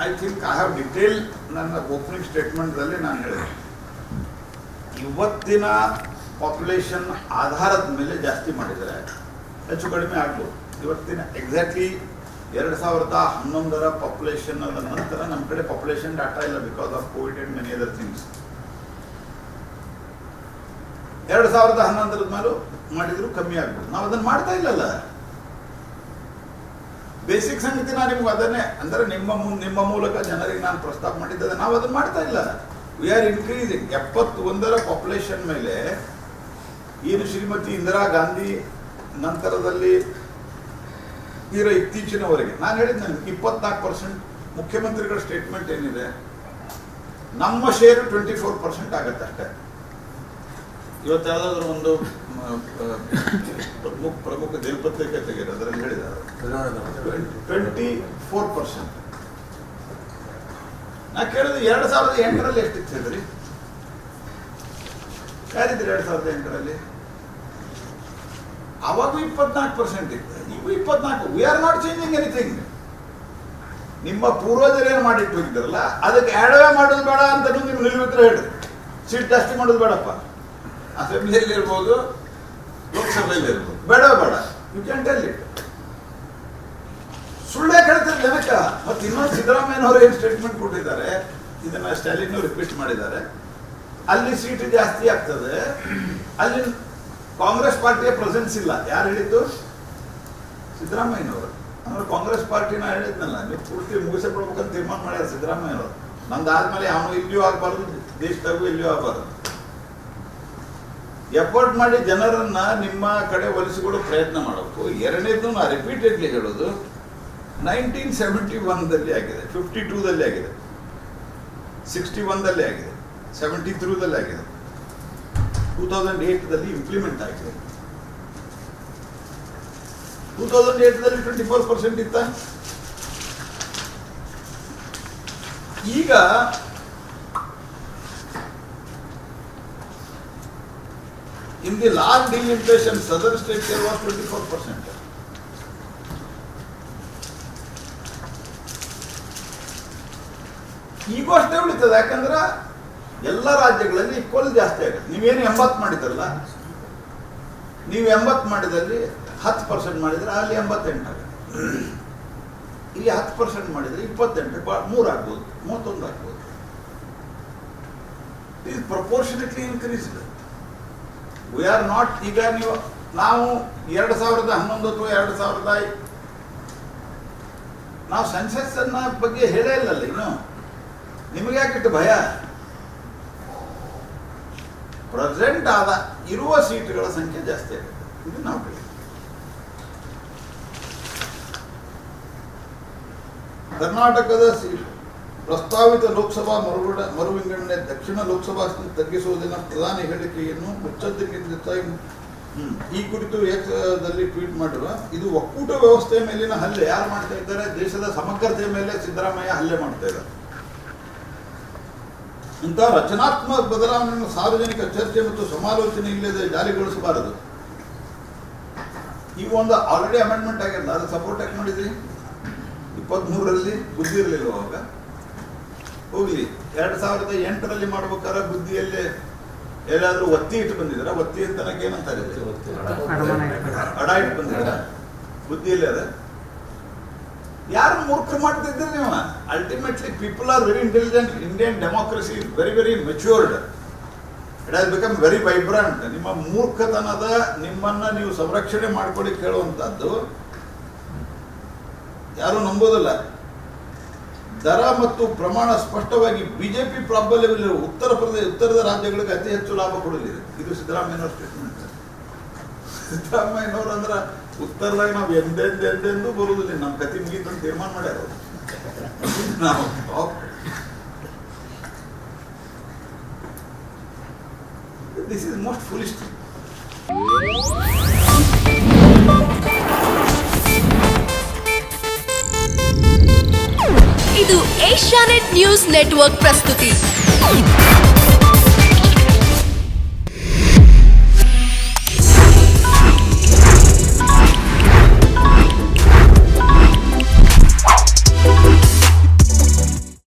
I think I have detail ನನ್ನ opening ಸ್ಟೇಟ್ಮೆಂಟ್ದಲ್ಲಿ ನಾನು ಹೇಳಿದೆ, ಇವತ್ತಿನ ಪಾಪ್ಯುಲೇಷನ್ ಆಧಾರದ ಮೇಲೆ ಜಾಸ್ತಿ ಮಾಡಿದರೆ ಹೆಚ್ಚು ಕಡಿಮೆ ಆಗ್ಬೋದು. ಇವತ್ತಿನ ಎಕ್ಸಾಕ್ಟ್ಲಿ 2011 ಪಾಪ್ಯುಲೇಷನ್ ಅದ ನಂತರ ನಮ್ಮ ಕಡೆ ಪಾಪ್ಯುಲೇಷನ್ ಡಾಟಾ ಇಲ್ಲ because of Covid and many other things. 2011 ಮೇಲೂ ಮಾಡಿದ್ರು ಕಮ್ಮಿ ಆಗ್ಬೋದು. ನಾವು ಅದನ್ನು ಮಾಡ್ತಾ ಇಲ್ಲಲ್ಲ. ಬೇಸಿಕ್ ಸಂಗತಿ ನಾನು ನಿಮ್ಗೆ ಅದನ್ನೇ ಅಂದರೆ ನಿಮ್ಮ ಮೂಲಕ ಜನರಿಗೆ ನಾನು ಪ್ರಸ್ತಾಪ ಮಾಡಿದ್ದೆ, ನಾವು ಅದನ್ನು ಮಾಡ್ತಾ ಇಲ್ಲ. We are increasing. 71 ಪಾಪ್ಯುಲೇಷನ್ ಮೇಲೆ ಏನು ಶ್ರೀಮತಿ ಇಂದಿರಾ ಗಾಂಧಿ ನಂತರದಲ್ಲಿ ಇರೋ ಇತ್ತೀಚಿನವರೆಗೆ ನಾನು ಹೇಳಿದ್ದು, ನನಗೆ 24% ಮುಖ್ಯಮಂತ್ರಿಗಳ ಸ್ಟೇಟ್ಮೆಂಟ್ ಏನಿದೆ, ನಮ್ಮ ಶೇರು 24% ಆಗತ್ತೆ ಅಷ್ಟೇ. ಇವತ್ತು ಯಾವುದಾದ್ರೂ ಒಂದು ಪ್ರಮುಖ ದಿನಪತ್ರಿಕೆ ತೆಗೆದು ಅದರಲ್ಲಿ ಹೇಳಿದ್ದಾರೆ 24%. ನಾ ಕೇಳಿದ್ರೆ 2008ರಲ್ಲಿ ಎಷ್ಟಿತ್ತು ಹೇಳಿದ್ರಿ? ಯಾರಿದ್ರಿ 2008ರಲ್ಲಿ? ಅವಾಗೂ 24% ಇತ್ತು, ಈಗ 24. We are not changing anything. ನಿಮ್ಮ ಪೂರ್ವಜರು ಏನು ಮಾಡಿಟ್ಟು ಹೋಗಿದ್ದಾರಲ್ಲ ಅದಕ್ಕೆ ಆ್ಯಡವೇ ಮಾಡೋದು ಬೇಡ ಅಂತ ನೀವು ನಿಲ್ವಿತ್ರ ಹೇಳ್ರಿ. ಸೀಟ್ ಜಾಸ್ತಿ ಮಾಡೋದು ಬೇಡಪ್ಪ. ಅಸೆಂಬ್ಲಿಯಲ್ಲಿ ಇರ್ಬೋದು, ಲೋಕಸಭೆಯಲ್ಲಿ ಇರ್ಬೋದು, ಬೇಡ ಯು ಕ್ಯಾನ್ ಟೆಲ್ ಇಟ್. ಸುಳ್ಳೇ ಹೇಳ್ತಾರೆ ಜನಕ್ಕೆ. ಮತ್ತು ಇನ್ನೊಂದು ಸಿದ್ದರಾಮಯ್ಯನವರು ಏನು ಸ್ಟೇಟ್ಮೆಂಟ್ ಕೊಟ್ಟಿದ್ದಾರೆ, ಇದನ್ನ ಸ್ಟಾಲಿನ್ ರಿಪೀಟ್ ಮಾಡಿದ್ದಾರೆ, ಅಲ್ಲಿ ಸೀಟ್ ಜಾಸ್ತಿ ಆಗ್ತದೆ, ಅಲ್ಲಿ ಕಾಂಗ್ರೆಸ್ ಪಾರ್ಟಿಯ ಪ್ರೆಸೆನ್ಸ್ ಇಲ್ಲ. ಯಾರು ಹೇಳಿದ್ದು? ಸಿದ್ದರಾಮಯ್ಯನವರು. ಅಂದ್ರೆ ಕಾಂಗ್ರೆಸ್ ಪಾರ್ಟಿನ ಹೇಳಿದ್ನಲ್ಲ, ನೀವು ಪೂರ್ತಿ ಮುಗಿಸಿಬಿಡ್ಬೇಕಂತ ತೀರ್ಮಾನ ಮಾಡ್ಯಾರ ಸಿದ್ದರಾಮಯ್ಯನವರು. ನಂದಾದ್ಮೇಲೆ ಅವನು ಇಲ್ಲಿಯೂ ಆಗಬಾರ್ದು, ದೇಶದಾಗೂ ಇಲ್ಲಿಯೂ ಆಗಬಾರ್ದು. ಎಫರ್ಟ್ ಮಾಡಿ ಜನರನ್ನ ನಿಮ್ಮ ಕಡೆ ಒಲಿಸಿಕೊಳ್ಳೋ ಪ್ರಯತ್ನ ಮಾಡಬೇಕು. ಎರಡನೇದು ನಾ ರಿಪೀಟೆಡ್ಲಿ ಹೇಳೋದು, 1971ದಲ್ಲಿ ಆಗಿದೆ, 52ದಲ್ಲಿ ಆಗಿದೆ, 61ದಲ್ಲಿ ಆಗಿದೆ, 73ದಲ್ಲಿ ಆಗಿದೆ, 2008ದಲ್ಲಿ ಇಂಪ್ಲಿಮೆಂಟ್ ಆಗಿದೆ. 2008ದಲ್ಲಿ 24% ಇತ್ತ. ಈಗ in the last delimitation, southern state there was 24%. ಈಗೂ ಅಷ್ಟೇ ಉಳಿತದೆ. ಯಾಕಂದ್ರೆ ಎಲ್ಲ ರಾಜ್ಯಗಳಲ್ಲಿ ಈಕ್ವಲ್ ಜಾಸ್ತಿ ಆಗುತ್ತೆ. ನೀವೇನು 80 ಮಾಡಿದ್ರಲ್ಲ, ನೀವು 80 ಮಾಡಿದಲ್ಲಿ 10% ಮಾಡಿದ್ರೆ ಅಲ್ಲಿ 88 ಆಗುತ್ತೆ. ಇಲ್ಲಿ 10% ಮಾಡಿದ್ರೆ 28, 3 ಆಗ್ಬೋದು, 31 ಆಗ್ಬೋದು. Is proportionately increased. We are not. ಈಗ ನಾವು 2011 ಅಥವಾ 2000 ನಾವು ಸೆನ್ಸಸ್ ಅನ್ನ ಬಗ್ಗೆ ಹೇಳೇ ಇಲ್ಲಲ್ಲ ಇನ್ನು. ನಿಮಗೆ ಯಾಕಿಟ್ಟು ಭಯ? ಪ್ರೆಸೆಂಟ್ ಆದ ಇರುವ ಸೀಟ್ಗಳ ಸಂಖ್ಯೆ ಜಾಸ್ತಿ ಆಗುತ್ತೆ. ಇದು ನಾವು ಹೇಳಿ. ಕರ್ನಾಟಕದ ಪ್ರಸ್ತಾವಿತ ಲೋಕಸಭಾ ಮರುವಿಂಗಡಣೆ ದಕ್ಷಿಣ ಲೋಕಸಭಾ ತಗ್ಗಿಸುವುದಿನ ಪ್ರಧಾನಿ ಹೇಳಿಕೆಯನ್ನು ಮುಚ್ಚದ್ದಿನಿಂದ ಈ ಕುರಿತು ಏಕದಲ್ಲಿ ಟ್ವೀಟ್ ಮಾಡಿರುವ, ಇದು ಒಕ್ಕೂಟ ವ್ಯವಸ್ಥೆಯ ಮೇಲಿನ ಹಲ್ಲೆ. ಯಾರು ಮಾಡ್ತಾ ಇದ್ದಾರೆ? ದೇಶದ ಸಮಗ್ರತೆಯ ಮೇಲೆ ಸಿದ್ದರಾಮಯ್ಯ ಹಲ್ಲೆ ಮಾಡ್ತಾ ಇದ್ದಾರೆ. ಇಂತಹ ರಚನಾತ್ಮಕ ಬದಲಾವಣೆಯನ್ನು ಸಾರ್ವಜನಿಕ ಚರ್ಚೆ ಮತ್ತು ಸಮಾಲೋಚನೆ ಇಲ್ಲದೆ ಜಾರಿಗೊಳಿಸಬಾರದು. ಈಗ ಒಂದು ಆಲ್ರೆಡಿ ಅಮೆಂಡ್ಮೆಂಟ್ ಆಗಿಲ್ಲ, ಅದು ಸಪೋರ್ಟ್ ಯಾಕೆ ಮಾಡಿದ್ರಿ? 23ರಲ್ಲಿ ಬುದ್ಧಿ ಇರಲಿಲ್ಲ ಅವಾಗ. ಹೋಗ್ಲಿ, 2008ರಲ್ಲಿ ಮಾಡ್ಬೇಕಾದ್ರೆ ಬುದ್ಧಿಯಲ್ಲೇ ಎಲ್ಲಾದ್ರೂ ಒತ್ತಿ ಇಟ್ಟು ಬಂದಿದ್ರ? ಒತ್ತಿ ಅಂತ ಏನಂತಾರೆ, ಅಡ ಇಟ್ಟು ಬಂದಿದ್ರ? ಬುದ್ಧಿಯಲ್ಲೇ ಅದ. ಯಾರು ಮೂರ್ಖರು ಮಾಡ್ತಿದ್ರಿ ನೀವು? Ultimately people are very intelligent. Indian democracy is very very matured. It has become very vibrant. ನಿಮ್ಮ ಮೂರ್ಖತನದ ನಿಮ್ಮನ್ನ ನೀವು ಸಂರಕ್ಷಣೆ ಮಾಡ್ಕೊಳ್ಳಿ ಕೇಳುವಂತದ್ದು ಯಾರು ನಂಬೋದಿಲ್ಲ. ದರ ಮತ್ತು ಪ್ರಮಾಣ ಸ್ಪಷ್ಟವಾಗಿ ಬಿಜೆಪಿ ಪ್ರಾಬಲ್ಯವಿಲ್ಲ. ಉತ್ತರದ ರಾಜ್ಯಗಳಿಗೆ ಅತಿ ಹೆಚ್ಚು ಲಾಭ ಕೊಡಲಿದೆ. ಇದು ಸಿದ್ದರಾಮಯ್ಯನವ್ರ ಸ್ಟೇಟ್ಮೆಂಟ್. ಸಿದ್ದರಾಮಯ್ಯನವ್ರು ಅಂದ್ರೆ ಉತ್ತರದಾಗ ನಾವು ಎಂದೆಂದೆಂದೆಂದೂ ಬರುವುದಿಲ್ಲ, ನಮ್ಮ ಕತಿ ಮುಗೀತಂತ ತೀರ್ಮಾನ ಮಾಡ್ಯಾರ. ನಾವು this is most foolish thing. ಇದು ಏಷ್ಯಾನೆಟ್ ನ್ಯೂಸ್ ನೆಟ್ವರ್ಕ್ ಪ್ರಸ್ತುತಿ.